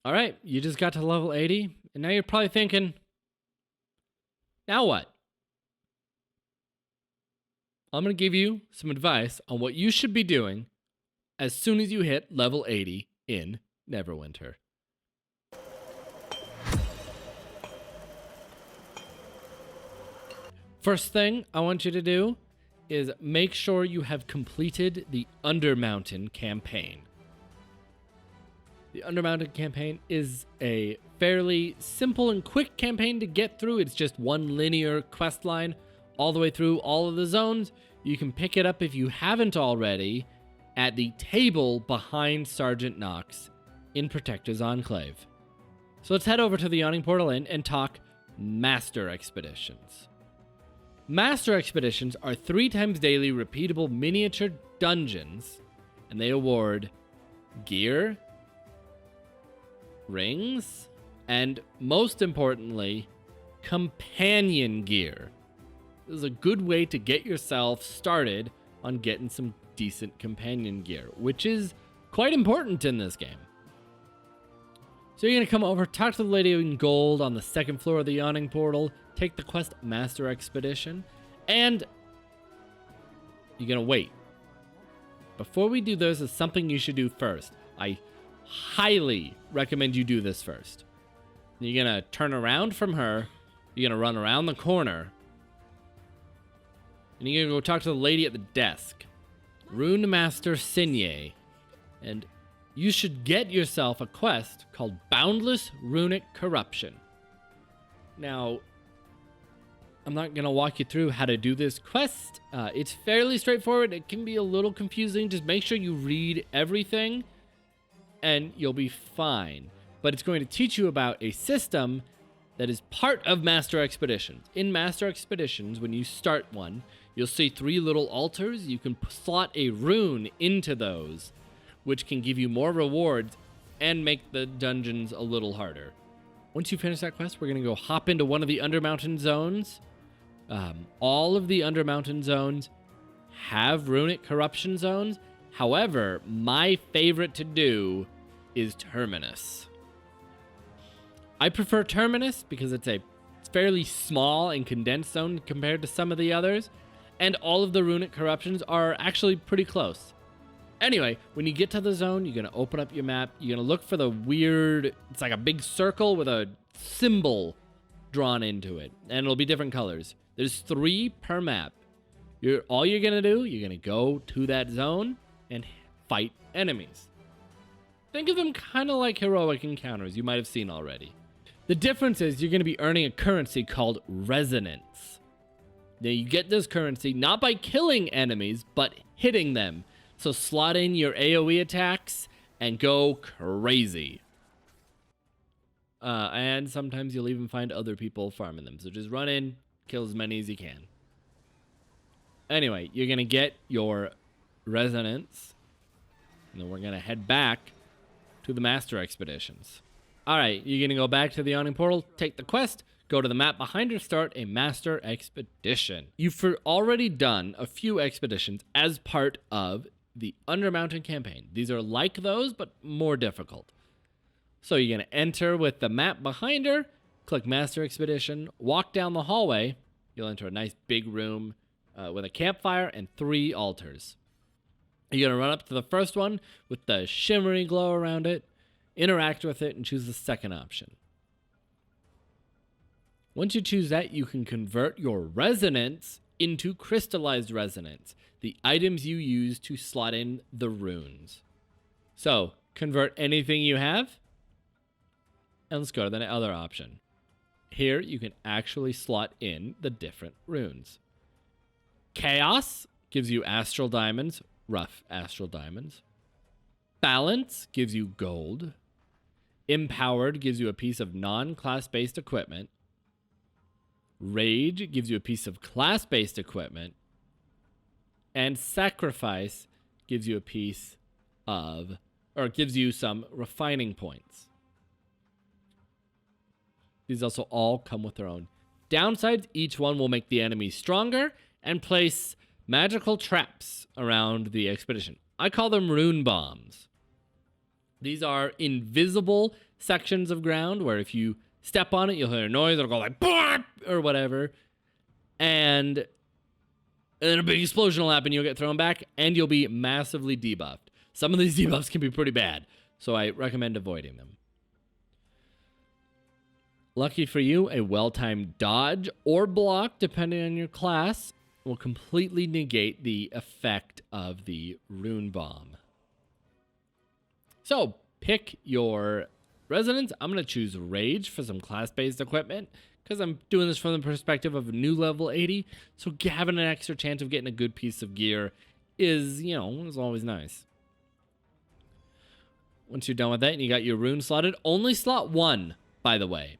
All right, you just got to level 80, and now you're probably thinking, now what? I'm going to give you some advice on what you should be doing as soon as you hit level 80 in Neverwinter. First thing I want you to do is make sure you have completed the Undermountain Campaign. The Undermountain Campaign is a fairly simple and quick campaign to get through. It's just one linear quest line all the way through all of the zones. You can pick it up if you haven't already at the table behind Sergeant Knox in Protector's Enclave. So let's head over to the Yawning Portal Inn and talk Master Expeditions. Master Expeditions are 3 times daily repeatable miniature dungeons, and they award gear, rings, and most importantly, companion gear. This is a good way to get yourself started on getting some decent companion gear, which is quite important in this game. So you're going to come over, talk to the lady in gold on the 2nd floor of the Yawning Portal, take the quest Master Expedition, and you're going to wait. Before we do this, is something you should do first. I highly recommend you do this first. You're going to turn around from her, you're going to run around the corner, and you're going to go talk to the lady at the desk, Rune Master Sinye, and you should get yourself a quest called Boundless Runic Corruption. Now, I'm not going to walk you through how to do this quest. It's fairly straightforward. It can be a little confusing. Just make sure you read everything and you'll be fine. But it's going to teach you about a system that is part of Master Expeditions. In Master Expeditions, when you start one, you'll see 3 little altars. You can slot a rune into those, which can give you more rewards and make the dungeons a little harder. Once you finish that quest, we're going to go hop into one of the Undermountain zones. All of the Undermountain zones have runic corruption zones. However, my favorite to do is Terminus. I prefer Terminus because it's a fairly small and condensed zone compared to some of the others, and all of the runic corruptions are actually pretty close. Anyway, when you get to the zone, you're going to open up your map. You're going to look for the weird, it's like a big circle with a symbol drawn into it, and it'll be different colors. There's 3 per map. All you're going to do, you're going to go to that zone and fight enemies. Think of them kind of like heroic encounters you might have seen already. The difference is you're going to be earning a currency called Resonance. Now, you get this currency not by killing enemies, but hitting them. So slot in your AoE attacks and go crazy. And sometimes you'll even find other people farming them. So just run in, kill as many as you can. Anyway, you're going to get your Resonance. And then we're going to head back to the Master Expeditions. All right, you're going to go back to the Yawning Portal, take the quest, go to the map behind her, start a Master Expedition. You've already done a few expeditions as part of the Undermountain Campaign. These are like those, but more difficult. So you're going to enter with the map behind her, click Master Expedition, walk down the hallway. You'll enter a nice big room with a campfire and 3 altars. You're going to run up to the first one with the shimmery glow around it, interact with it, and choose the second option. Once you choose that, you can convert your resonance into crystallized resonance, the items you use to slot in the runes. So, convert anything you have, and let's go to the other option. Here, you can actually slot in the different runes. Chaos gives you astral diamonds, rough astral diamonds. Balance gives you gold. Empowered gives you a piece of non-class-based equipment. Rage gives you a piece of class-based equipment. And Sacrifice gives you a piece of, or gives you some refining points. These also all come with their own downsides. Each one will make the enemy stronger and place magical traps around the expedition. I call them rune bombs. These are invisible sections of ground where if you step on it, you'll hear a noise. It'll go like "Bark!" or whatever. And then a big explosion will happen. You'll get thrown back and you'll be massively debuffed. Some of these debuffs can be pretty bad, so I recommend avoiding them. Lucky for you, a well-timed dodge or block, depending on your class, will completely negate the effect of the rune bomb. So, pick your resonance. I'm going to choose Rage for some class-based equipment, because I'm doing this from the perspective of a new level 80, so having an extra chance of getting a good piece of gear is, is always nice. Once you're done with that and you got your rune slotted, only slot 1, by the way.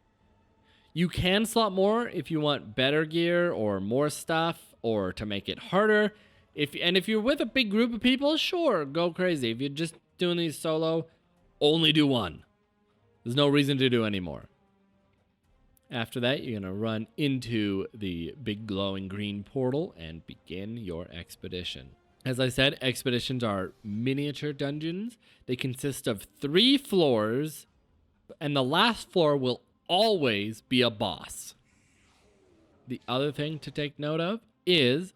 You can slot more if you want better gear or more stuff or to make it harder. If you're with a big group of people, sure, go crazy. If you're just doing these solo, only do 1. There's no reason to do any more. After that, you're going to run into the big glowing green portal and begin your expedition. As I said, expeditions are miniature dungeons. They consist of 3 floors, and the last floor will always be a boss. The other thing to take note of is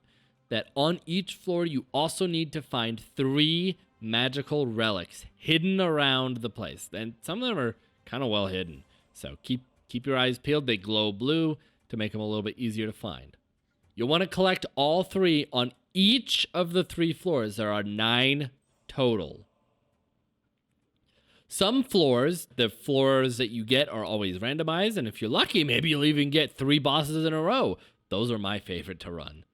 that on each floor you also need to find 3 magical relics hidden around the place. And some of them are kind of well hidden. So keep your eyes peeled. They glow blue to make them a little bit easier to find. You'll want to collect all 3 on each of the 3 floors. There are 9 total. Some floors, the floors that you get are always randomized, and if you're lucky, maybe you'll even get 3 bosses in a row. Those are my favorite to run.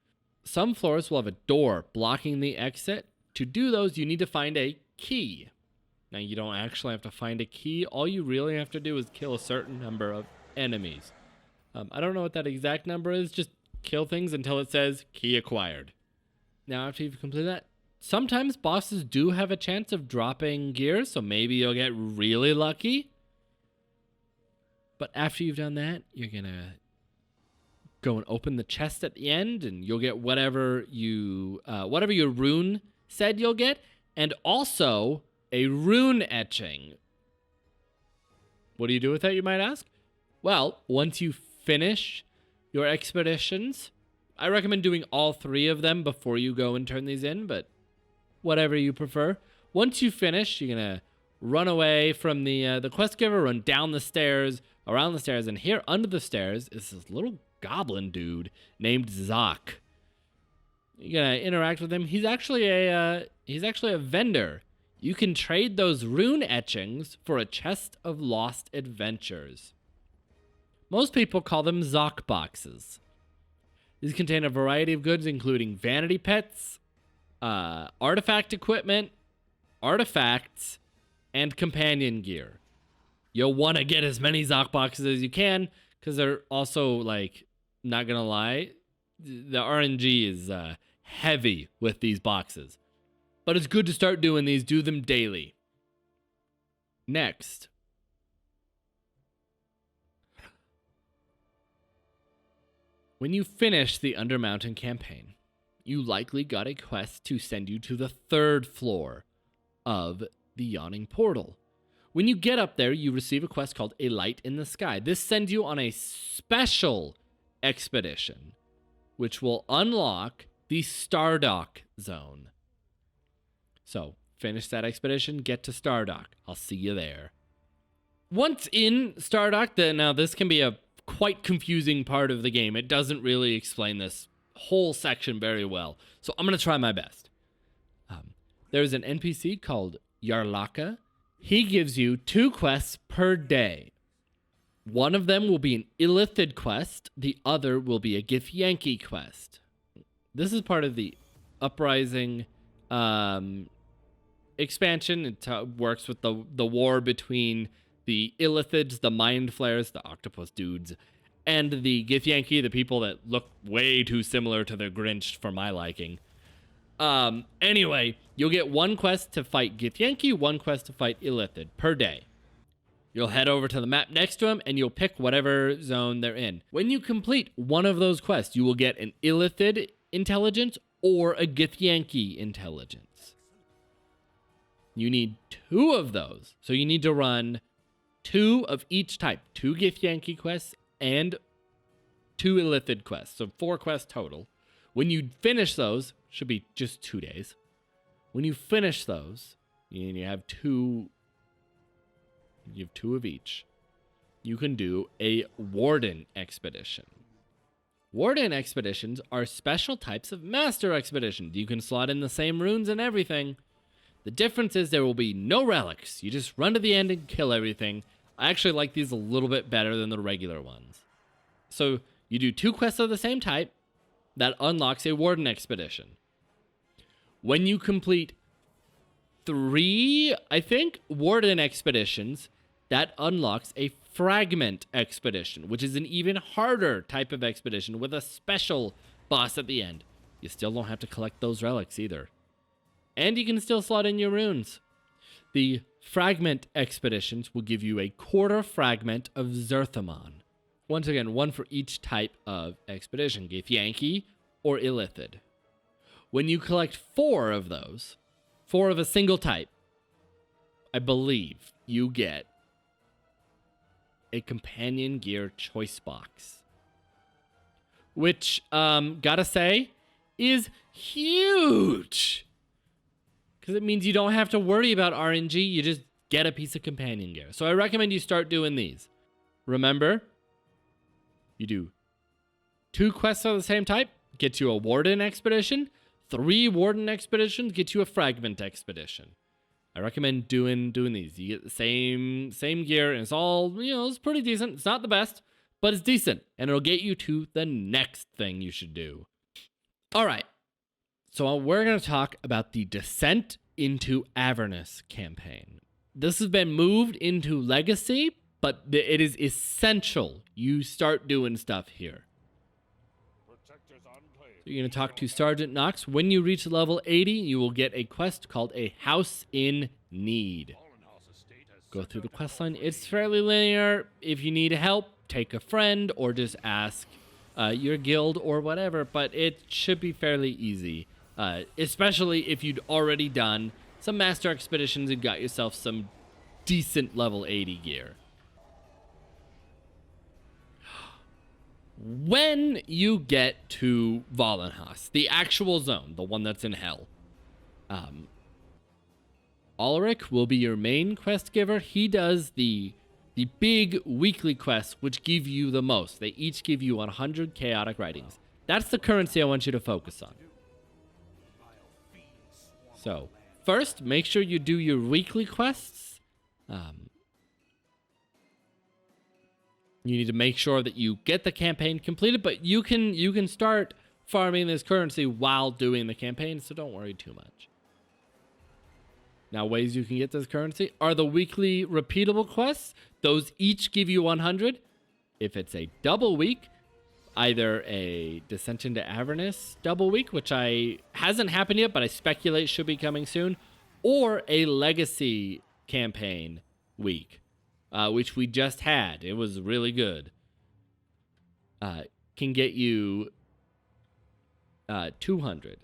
Some floors will have a door blocking the exit. To do those, you need to find a key. Now, you don't actually have to find a key. All you really have to do is kill a certain number of enemies. I don't know what that exact number is. Just kill things until it says key acquired. Now, after you've completed that, sometimes bosses do have a chance of dropping gear, so maybe you'll get really lucky. But after you've done that, you're going to go and open the chest at the end, and you'll get whatever your rune said you'll get, and also a rune etching. What do you do with that, you might ask? Well, once you finish your expeditions, I recommend doing all 3 of them before you go and turn these in, but whatever you prefer. Once you finish, you're going to run away from the quest giver, run down the stairs, around the stairs, and here under the stairs is this little goblin dude named Zoc. You're going to interact with him. He's actually a vendor. You can trade those rune etchings for a chest of lost adventures. Most people call them Zoc boxes. These contain a variety of goods, including vanity pets, artifact equipment, artifacts, and companion gear. You'll want to get as many Zoc boxes as you can, because they're also, not gonna lie, the RNG is heavy with these boxes. But it's good to start doing these. Do them daily. Next. When you finish the Undermountain Campaign, you likely got a quest to send you to the 3rd floor of the Yawning Portal. When you get up there, you receive a quest called A Light in the Sky. This sends you on a special expedition, which will unlock the Stardock zone. So, finish that expedition, get to Stardock. I'll see you there. Once in Stardock, now this can be a quite confusing part of the game. It doesn't really explain this whole section very well, so I'm going to try my best. There's an NPC called Yarlaka. He gives you 2 quests per day. One of them will be an Illithid quest. The other will be a Githyanki quest. This is part of the Uprising expansion. It works with the war between the Illithids, the Mind Flayers, the octopus dudes, and the Githyanki, the people that look way too similar to the Grinch for my liking. Anyway, you'll get 1 quest to fight Githyanki, 1 quest to fight Illithid per day. You'll head over to the map next to them, and you'll pick whatever zone they're in. When you complete one of those quests, you will get an Illithid intelligence or a Githyanki intelligence. You need 2 of those, so you need to run 2 of each type, 2 Githyanki quests and 2 Illithid quests, so 4 quests total. When you finish those, should be just 2 days. When you finish those, and you have 2 of each, you can do a Warden expedition. Warden expeditions are special types of master expeditions. You can slot in the same runes and everything. The difference is there will be no relics. You just run to the end and kill everything. I actually like these a little bit better than the regular ones. So you do 2 quests of the same type. That unlocks a Warden expedition. When you complete 3, I think, Warden expeditions, that unlocks a Fragment expedition, which is an even harder type of expedition with a special boss at the end. You still don't have to collect those relics either. And you can still slot in your runes. The Fragment expeditions will give you a quarter fragment of Zerthamon. Once again, 1 for each type of expedition, Githyanki or Illithid. When you collect 4 of those, 4 of a single type, I believe you get a companion gear choice box. Which, gotta say, is huge. Because it means you don't have to worry about RNG, you just get a piece of companion gear. So I recommend you start doing these. Remember, you do 2 quests of the same type, get you a Warden expedition. 3 Warden expeditions get you a Fragment expedition. I recommend doing these. You get the same gear, and it's all, it's pretty decent. It's not the best, but it's decent, and it'll get you to the next thing you should do. All right, so we're going to talk about the Descent into Avernus campaign. This has been moved into Legacy, but it is essential you start doing stuff here. So you're going to talk to Sergeant Knox. When you reach level 80, you will get a quest called A House in Need. Go through the quest line. It's fairly linear. If you need help, take a friend or just ask your guild or whatever, but it should be fairly easy, especially if you'd already done some master expeditions and got yourself some decent level 80 gear. When you get to Valenhas, the actual zone, the one that's in hell, Ulrich will be your main quest giver. He does the big weekly quests, which give you the most. They each give you 100 chaotic writings. That's the currency I want you to focus on. So, first, make sure you do your weekly quests. You need to make sure that you get the campaign completed, but you can start farming this currency while doing the campaign, so don't worry too much. Now, ways you can get this currency are the weekly repeatable quests. Those each give you 100. If it's a double week, either a Descent into Avernus double week, which hasn't happened yet, but I speculate should be coming soon, or a Legacy campaign week. Which we just had. It was really good. Can get you 200.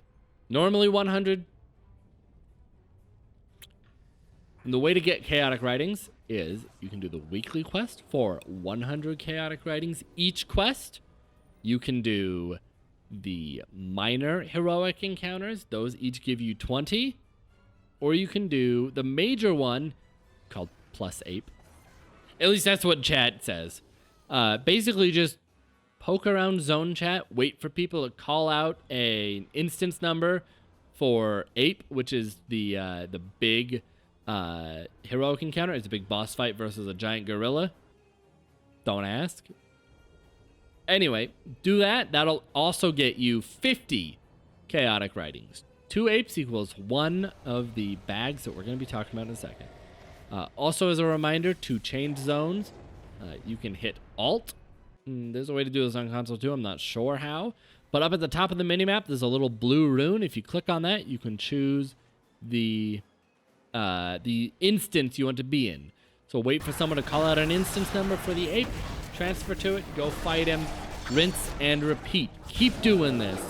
Normally 100. And the way to get chaotic writings is you can do the weekly quest for 100 chaotic writings each quest. You can do the minor heroic encounters. Those each give you 20. Or you can do the major one called Plus Ape. At least that's what chat says. Basically, just poke around zone chat, wait for people to call out an instance number for Ape, which is the big heroic encounter. It's a big boss fight versus a giant gorilla. Don't ask. Anyway, do that. That'll also get you 50 chaotic writings. 2 apes equals 1 of the bags that we're going to be talking about in a second. Also, as a reminder, to change zones, you can hit Alt. There's a way to do this on console too. I'm not sure how. But up at the top of the minimap, there's a little blue rune. If you click on that, you can choose the instance you want to be in. So wait for someone to call out an instance number for the ape, transfer to it, go fight him, rinse and repeat. Keep doing this.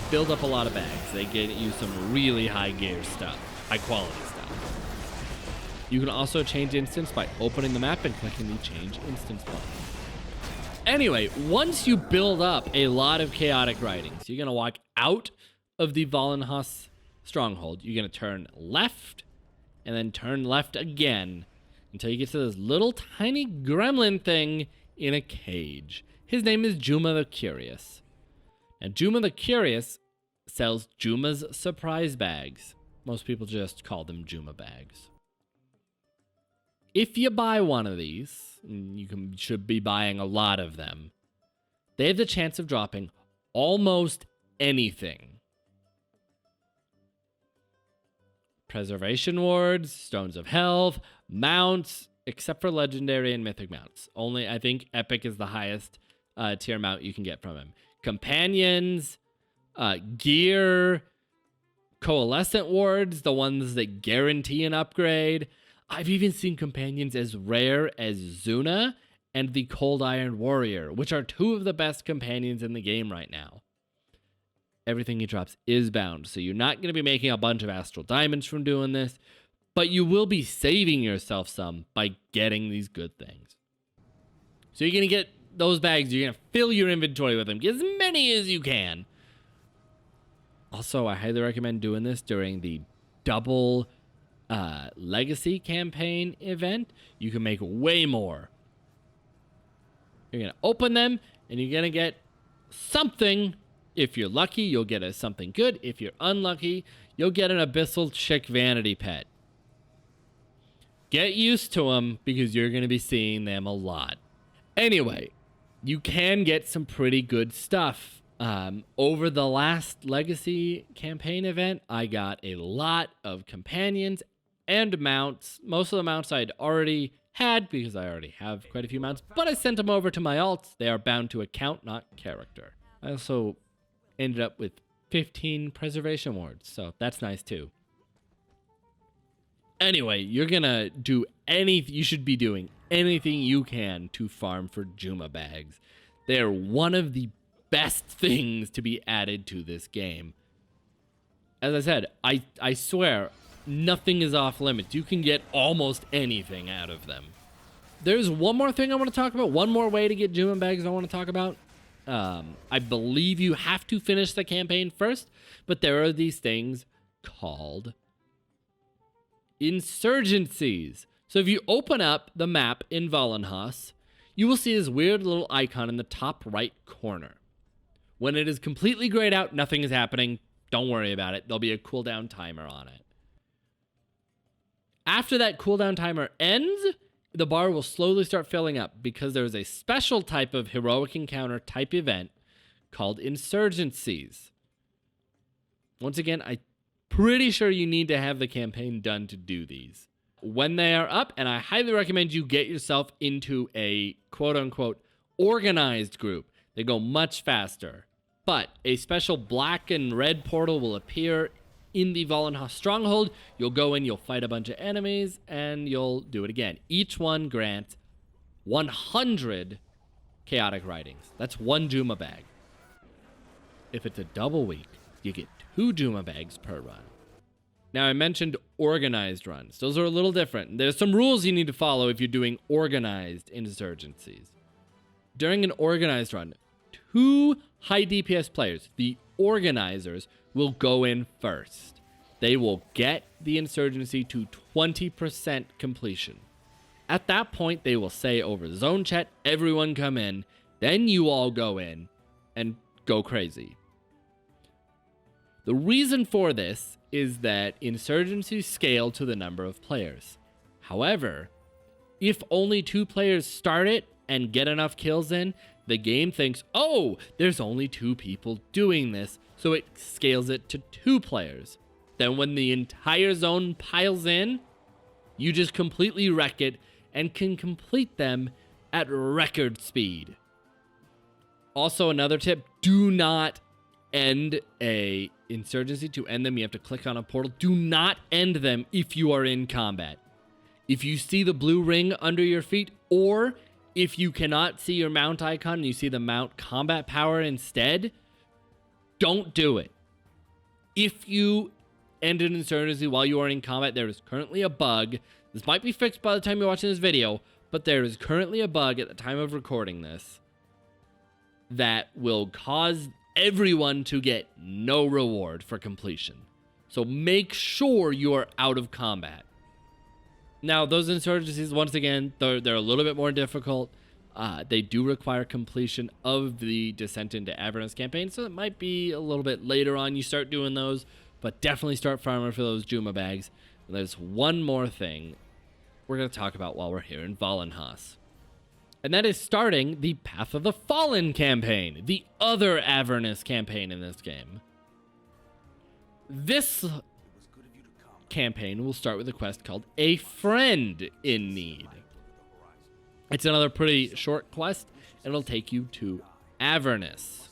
Build up a lot of bags. They get you some really high gear stuff, high quality stuff. You can also change instance by opening the map and clicking the change instance button. Anyway, once you build up a lot of chaotic writings, you're going to walk out of the Vollenhof stronghold. You're going to turn left and then turn left again until you get to this little tiny gremlin thing in a cage. His name is JUMA the Curious. And JUMA the Curious sells JUMA's surprise bags. Most people just call them JUMA bags. If you buy one of these, and should be buying a lot of them, they have the chance of dropping almost anything. Preservation wards, stones of health, mounts, except for legendary and mythic mounts. Only, I think, epic is the highest tier mount you can get from him. Companions, gear, coalescent wards, the ones that guarantee an upgrade. I've even seen companions as rare as Zuna and the Cold Iron Warrior, which are two of the best companions in the game right now. Everything he drops is bound, so you're not going to be making a bunch of astral diamonds from doing this, but you will be saving yourself some by getting these good things. So you're going to get those bags, you're going to fill your inventory with them, get as many as you can. Also, I highly recommend doing this during the double legacy campaign event. You can make way more. You're going to open them, and you're going to get something. If you're lucky, you'll get something good. If you're unlucky, you'll get an Abyssal Chick Vanity Pet. Get used to them because you're going to be seeing them a lot. Anyway, you can get some pretty good stuff. Over the last Legacy campaign event, I got a lot of companions and mounts. Most of the mounts I'd already had because I already have quite a few mounts, but I sent them over to my alts. They are bound to account, not character. I also ended up with 15 preservation wards, so that's nice too. Anyway, you're gonna do anything. You should be doing anything you can to farm for JUMA bags. They're one of the best things to be added to this game. As I said, I swear, nothing is off limits. You can get almost anything out of them. There's one more thing I want to talk about. One more way to get JUMA bags I want to talk about. I believe you have to finish the campaign first, but there are these things called insurgencies. So if you open up the map in Vollenhof, you will see this weird little icon in the top right corner. When it is completely grayed out, nothing is happening. Don't worry about it. There'll be a cooldown timer on it. After that cooldown timer ends, the bar will slowly start filling up because there's a special type of heroic encounter type event called insurgencies. Once again, I'm pretty sure you need to have the campaign done to do these. When they are up, and I highly recommend you get yourself into a quote-unquote organized group. They go much faster. But a special black and red portal will appear in the Vollenhof stronghold. You'll go in, you'll fight a bunch of enemies, and you'll do it again. Each one grants 100 chaotic writings. That's one JUMA bag. If it's a double week, you get 2 JUMA bags per run. Now, I mentioned organized runs. Those are a little different. There's some rules you need to follow if you're doing organized insurgencies. During an organized run, 2 high DPS players, the organizers, will go in first. They will get the insurgency to 20% completion. At that point, they will say over zone chat, everyone come in. Then you all go in and go crazy. The reason for this is that insurgencies scale to the number of players. However, if only 2 players start it and get enough kills in, the game thinks, oh, there's only 2 people doing this, so it scales it to 2 players. Then when the entire zone piles in, you just completely wreck it and can complete them at record speed. Also, another tip, do not end a insurgency. To end them, you have to click on a portal. Do not end them if you are in combat. If you see the blue ring under your feet, or if you cannot see your mount icon and you see the mount combat power instead, don't do it. If you end an insurgency while you are in combat, there is currently a bug This might be fixed by the time you're watching this video, but there is currently a bug at the time of recording this that will cause everyone to get no reward for completion. So make sure you are out of combat. Now, those insurgencies, once again, they're a little bit more difficult. They do require completion of the Descent into Avernus campaign, so it might be a little bit later on you start doing those, but definitely start farming for those JUMA bags. And there's one more thing we're going to talk about while we're here in Valenhas. And that is starting the Path of the Fallen campaign, the other Avernus campaign in this game. This campaign will start with a quest called A Friend in Need. It's another pretty short quest, and it'll take you to Avernus.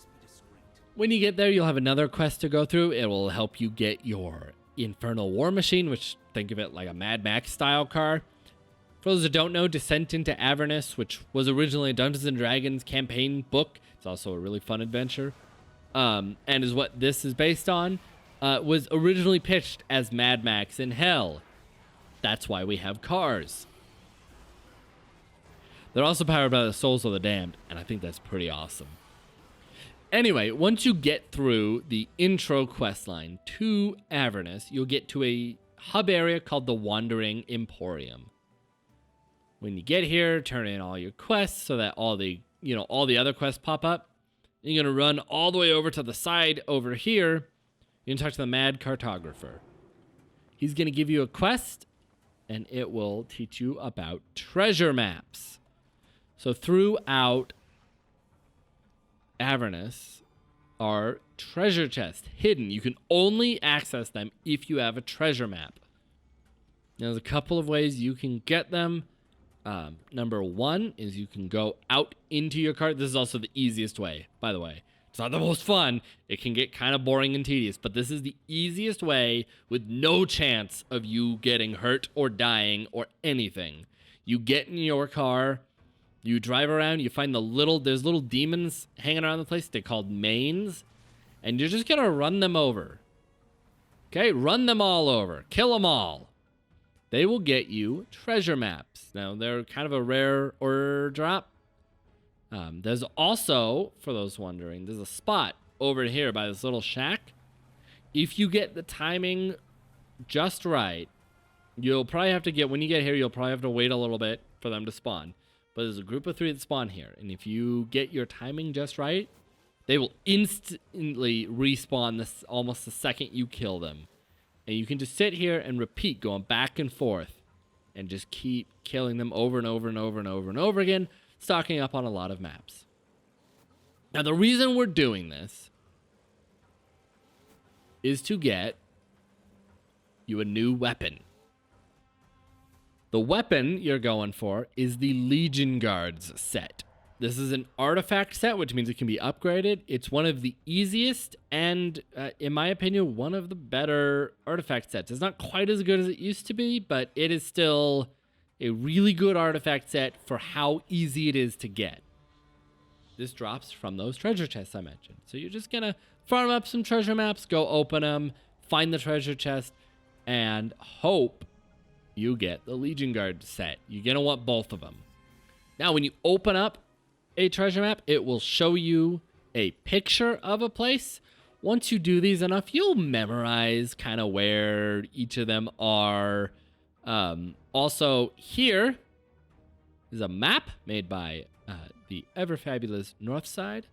When you get there, you'll have another quest to go through. It will help you get your Infernal War Machine, which, think of it like a Mad Max style car. For those that don't know, Descent into Avernus, which was originally a Dungeons & Dragons campaign book, it's also a really fun adventure, and is what this is based on, was originally pitched as Mad Max in Hell. That's why we have cars. They're also powered by the souls of the damned, and I think that's pretty awesome. Anyway, once you get through the intro questline to Avernus, you'll get to a hub area called the Wandering Emporium. When you get here, turn in all your quests so that all the other quests pop up. You're going to run all the way over to the side over here. You're going to talk to the Mad Cartographer. He's going to give you a quest, and it will teach you about treasure maps. So throughout Avernus are treasure chests hidden. You can only access them if you have a treasure map. Now, there's a couple of ways you can get them. Number one is you can go out into your cart. This is also the easiest way, by the way. It's not the most fun. It can get kind of boring and tedious, but this is the easiest way with no chance of you getting hurt or dying or anything. You get in your car, you drive around, you find there's little demons hanging around the place. They're called mains, and you're just gonna run them over. Okay, run them all over. Kill them all. They will get you treasure maps. Now, they're kind of a rare order drop. There's also, for those wondering, there's a spot over here by this little shack. If you get the timing just right, you'll probably have to when you get here, you'll probably have to wait a little bit for them to spawn. But there's a group of 3 that spawn here. And if you get your timing just right, they will instantly respawn this almost the second you kill them. And you can just sit here and repeat, going back and forth, and just keep killing them over and over and over and over and over again, stocking up on a lot of maps. Now, the reason we're doing this is to get you a new weapon. The weapon you're going for is the Legion Guards set. This is an artifact set, which means it can be upgraded. It's one of the easiest and, in my opinion, one of the better artifact sets. It's not quite as good as it used to be, but it is still a really good artifact set for how easy it is to get. This drops from those treasure chests I mentioned. So you're just going to farm up some treasure maps, go open them, find the treasure chest, and hope you get the Legion Guard set. You're going to want both of them. Now, when you open up a treasure map, it will show you a picture of a place. Once you do these enough, you'll memorize kind of where each of them are. Also, here is a map made by the ever fabulous Northside.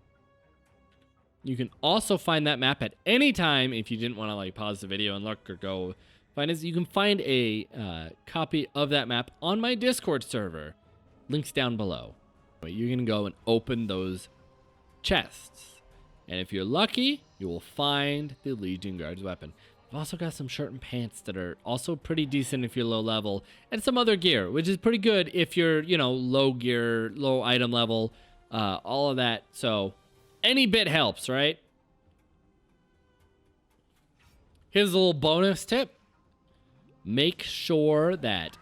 You can also find that map at any time if you didn't want to pause the video and look or go find it. You can find a copy of that map on my Discord server. Links down below. You're going to go and open those chests. And if you're lucky, you will find the Legion Guard's weapon. I've also got some shirt and pants that are also pretty decent if you're low level. And some other gear, which is pretty good if you're, low gear, low item level, all of that. So any bit helps, right? Here's a little bonus tip. Make sure that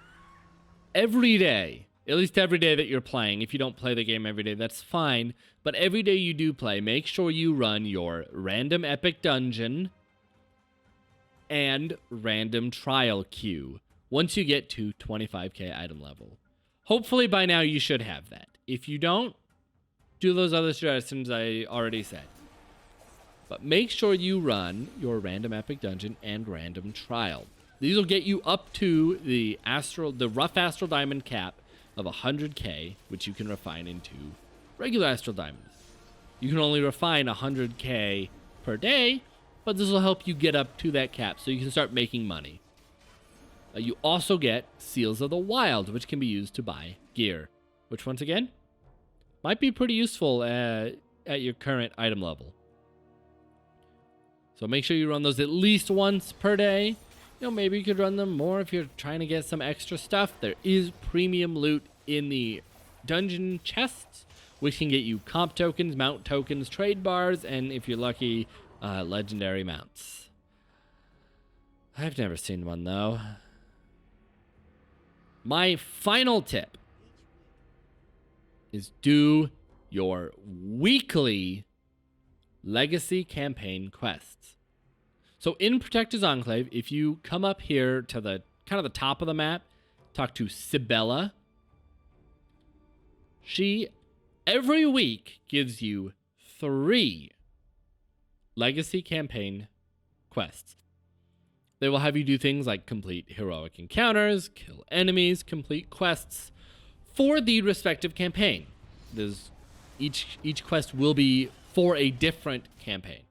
every day, at least every day that you're playing, if you don't play the game every day, that's fine. But every day you do play, make sure you run your random epic dungeon and random trial queue once you get to 25k item level. Hopefully by now you should have that. If you don't, do those other suggestions I already said. But make sure you run your random epic dungeon and random trial. These will get you up to the rough astral diamond cap of 100k, which you can refine into regular astral diamonds. You can only refine 100k per day, but this will help you get up to that cap so you can start making money. You also get Seals of the Wild, which can be used to buy gear, which once again might be pretty useful at your current item level. So make sure you run those at least once per day. You know, maybe you could run them more if you're trying to get some extra stuff. There is premium loot in the dungeon chests, which can get you comp tokens, mount tokens, trade bars, and if you're lucky, legendary mounts. I've never seen one though. My final tip is do your weekly legacy campaign quests. So in Protector's Enclave, if you come up here to the kind of the top of the map, talk to Sibella. She every week gives you 3 legacy campaign quests. They will have you do things like complete heroic encounters, kill enemies, complete quests for the respective campaign. There's each quest will be for a different campaign.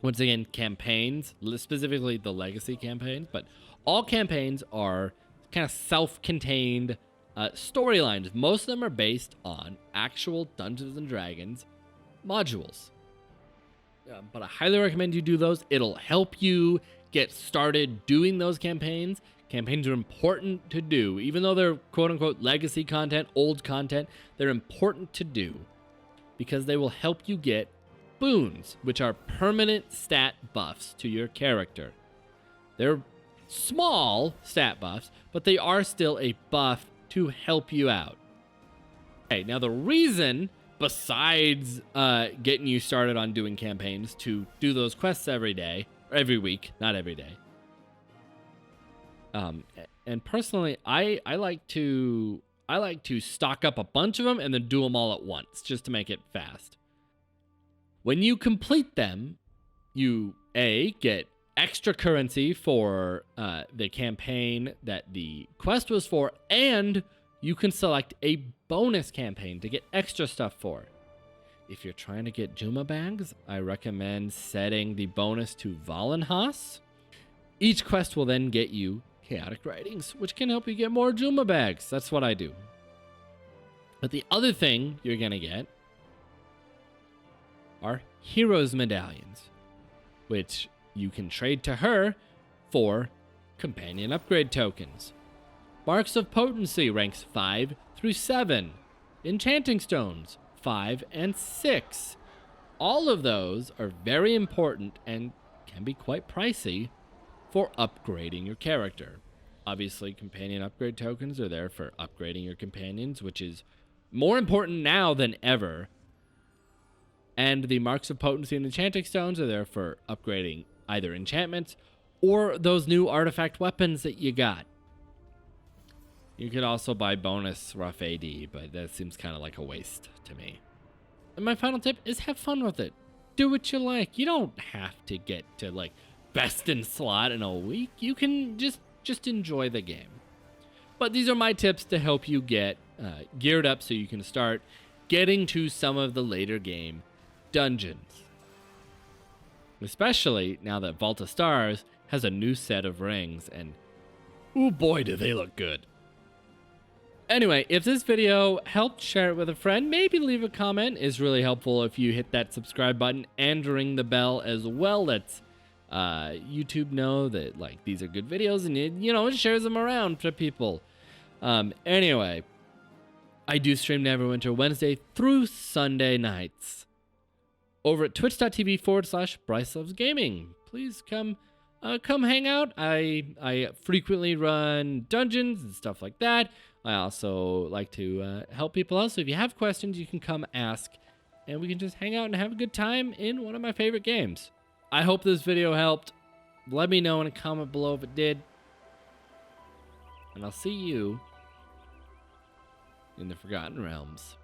Once again, campaigns, specifically the legacy campaigns, but all campaigns are kind of self-contained storylines. Most of them are based on actual Dungeons and Dragons modules. But I highly recommend you do those. It'll help you get started doing those campaigns. Campaigns are important to do. Even though they're quote-unquote legacy content, old content, they're important to do because they will help you get boons, which are permanent stat buffs to your character. They're small stat buffs, but they are still a buff to help you out. Okay, now the reason, besides getting you started on doing campaigns, to do those quests every day, or every week, not every day. And personally, I like to stock up a bunch of them and then do them all at once, just to make it fast. When you complete them, you get extra currency for the campaign that the quest was for, and you can select a bonus campaign to get extra stuff for. If you're trying to get JUMA bags, I recommend setting the bonus to Valenhas. Each quest will then get you chaotic writings, which can help you get more JUMA bags. That's what I do. But the other thing you're going to get are Heroes Medallions, which you can trade to her for companion upgrade tokens. Marks of Potency ranks 5 through 7. Enchanting Stones 5 and 6. All of those are very important and can be quite pricey for upgrading your character. Obviously, companion upgrade tokens are there for upgrading your companions, which is more important now than ever. And the Marks of Potency and Enchanting Stones are there for upgrading either enchantments or those new artifact weapons that you got. You could also buy bonus rough AD, but that seems kind of like a waste to me. And my final tip is have fun with it. Do what you like. You don't have to get to like best in slot in a week. You can just enjoy the game. But these are my tips to help you get geared up so you can start getting to some of the later game dungeons. Especially now that Vault of Stars has a new set of rings, and oh boy, do they look good. Anyway, if this video helped, share it with a friend. Maybe leave a comment. It's really helpful if you hit that subscribe button and ring the bell as well. Let's YouTube know that like these are good videos, and it shares them around to people. Anyway, I do stream Neverwinter Wednesday through Sunday nights over at twitch.tv/BryceLovesGaming. Please come hang out. I frequently run dungeons and stuff like that. I also like to help people out. So if you have questions, you can come ask, and we can just hang out and have a good time in one of my favorite games. I hope this video helped. Let me know in a comment below if it did. And I'll see you in the Forgotten Realms.